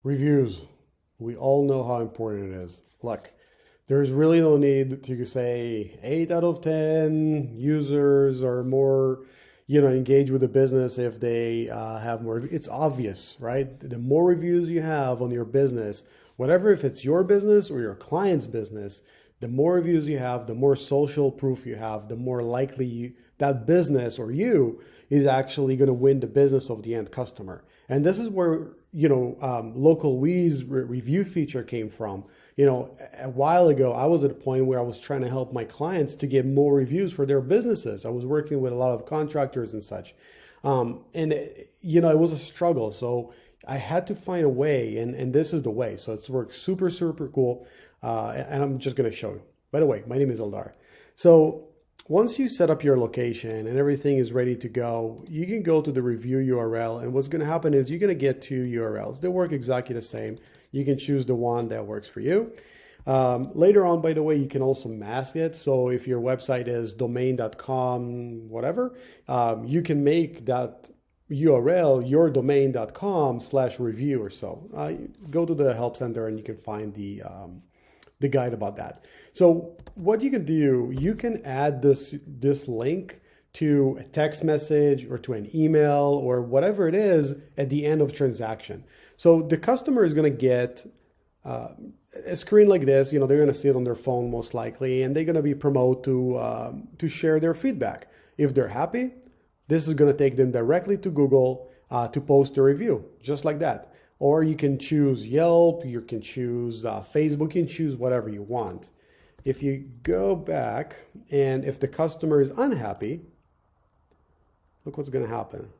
Reviews. We all know how important it is. Look, there's really no need to say 8 out of 10 users are more, engaged with the business if they have more. It's obvious, right? The more reviews you have on your business, whatever, if it's your business or your client's business, the more reviews you have, the more social proof you have, the more likely that business or you is actually going to win the business of the end customer. And this is where, Local We's review feature came from. A while ago, I was at a point where I was trying to help my clients to get more reviews for their businesses. I was working with a lot of contractors and such. It was a struggle. So I had to find a way, and this is the way. So it's worked super, super cool. And I'm just going to show you. By the way, my name is Eldar. So once you set up your location and everything is ready to go, you can go to the review URL. And what's going to happen is you're going to get two URLs. They work exactly the same. You can choose the one that works for you. Later on, by the way, you can also mask it. So if your website is domain.com, whatever, you can make that URL yourdomain.com/review or so. Go to the help center and you can find the guide about that. So what you can do, you can add this link to a text message or to an email or whatever it is at the end of transaction. So the customer is going to get a screen like this. They're going to see it on their phone most likely, and they're going to be promoted to share their feedback. If they're happy, this is going to take them directly to Google to post a review, just like that. Or you can choose Yelp, you can choose Facebook, you can choose whatever you want. If you go back and if the customer is unhappy, look what's going to happen.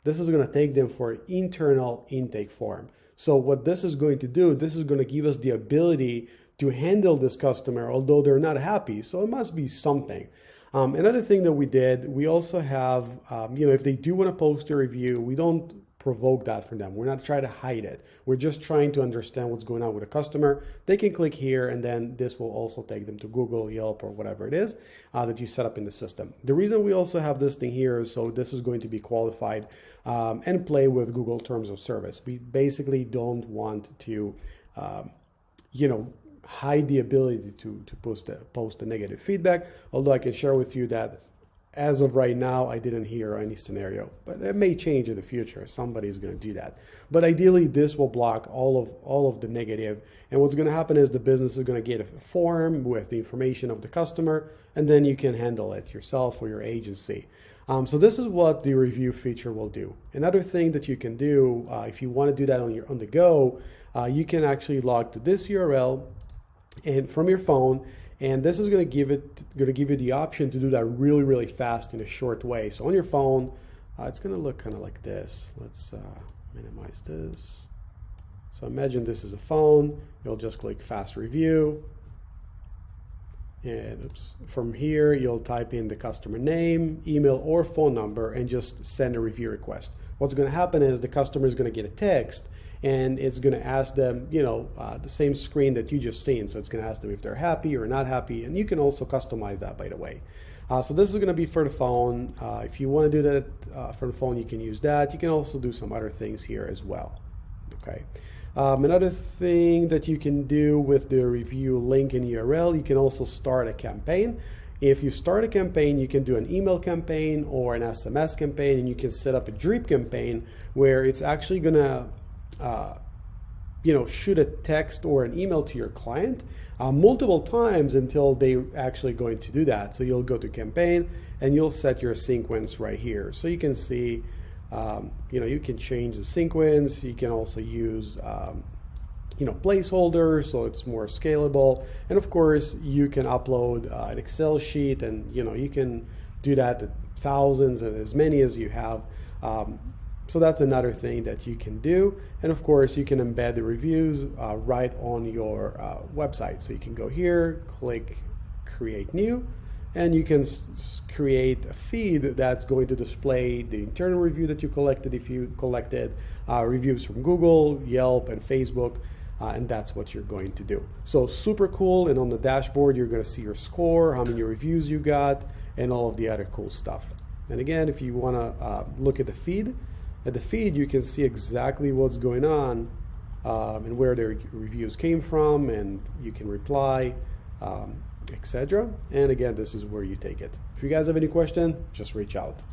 This is going to take them for an internal intake form. So what this is going to do, this is going to give us the ability to handle this customer, although they're not happy. So it must be something. Another thing that we did, we also have, if they do want to post a review, we don't provoke that for them. We're not trying to hide it. We're just trying to understand what's going on with a customer. They can click here, and then this will also take them to Google, Yelp, or whatever it is that you set up in the system. The reason we also have this thing here is so this is going to be qualified and play with Google Terms of Service. We basically don't want to, hide the ability to post the negative feedback, although I can share with you that as of right now, I didn't hear any scenario, but it may change in the future. Somebody's going to do that. But ideally, this will block all of the negative. And what's going to happen is the business is going to get a form with the information of the customer, and then you can handle it yourself or your agency. So this is what the review feature will do. Another thing that you can do, if you want to do that on the go, you can actually log to this URL and from your phone. And this is going to give you the option to do that really, really fast in a short way. So on your phone, it's going to look kind of like this. Let's minimize this. So imagine this is a phone. You'll just click fast review. And from here, you'll type in the customer name, email, or phone number, and just send a review request. What's going to happen is the customer is going to get a text, and it's going to ask them, the same screen that you just seen. So it's going to ask them if they're happy or not happy. And you can also customize that, by the way. So this is going to be for the phone. If you want to do that for the phone, you can use that. You can also do some other things here as well. Okay. Another thing that you can do with the review link in URL, you can also start a campaign. If you start a campaign, you can do an email campaign or an SMS campaign, and you can set up a drip campaign where it's actually going to shoot a text or an email to your client multiple times until they actually going to do that. So you'll go to campaign and you'll set your sequence right here. So you can see, you can change the sequence. You can also use, placeholders, so it's more scalable. And of course, you can upload an Excel sheet, and you can do that to thousands and as many as you have. So that's another thing that you can do. And of course, you can embed the reviews right on your website. So you can go here, click create new, and you can create a feed that's going to display the internal review that you collected if you collected reviews from Google, Yelp, and Facebook. And that's what you're going to do. So super cool. And on the dashboard, you're going to see your score, how many reviews you got, and all of the other cool stuff. And again, if you want to look at the feed, you can see exactly what's going on and where the reviews came from, and you can reply, etc. And again, this is where you take it. If you guys have any question, just reach out.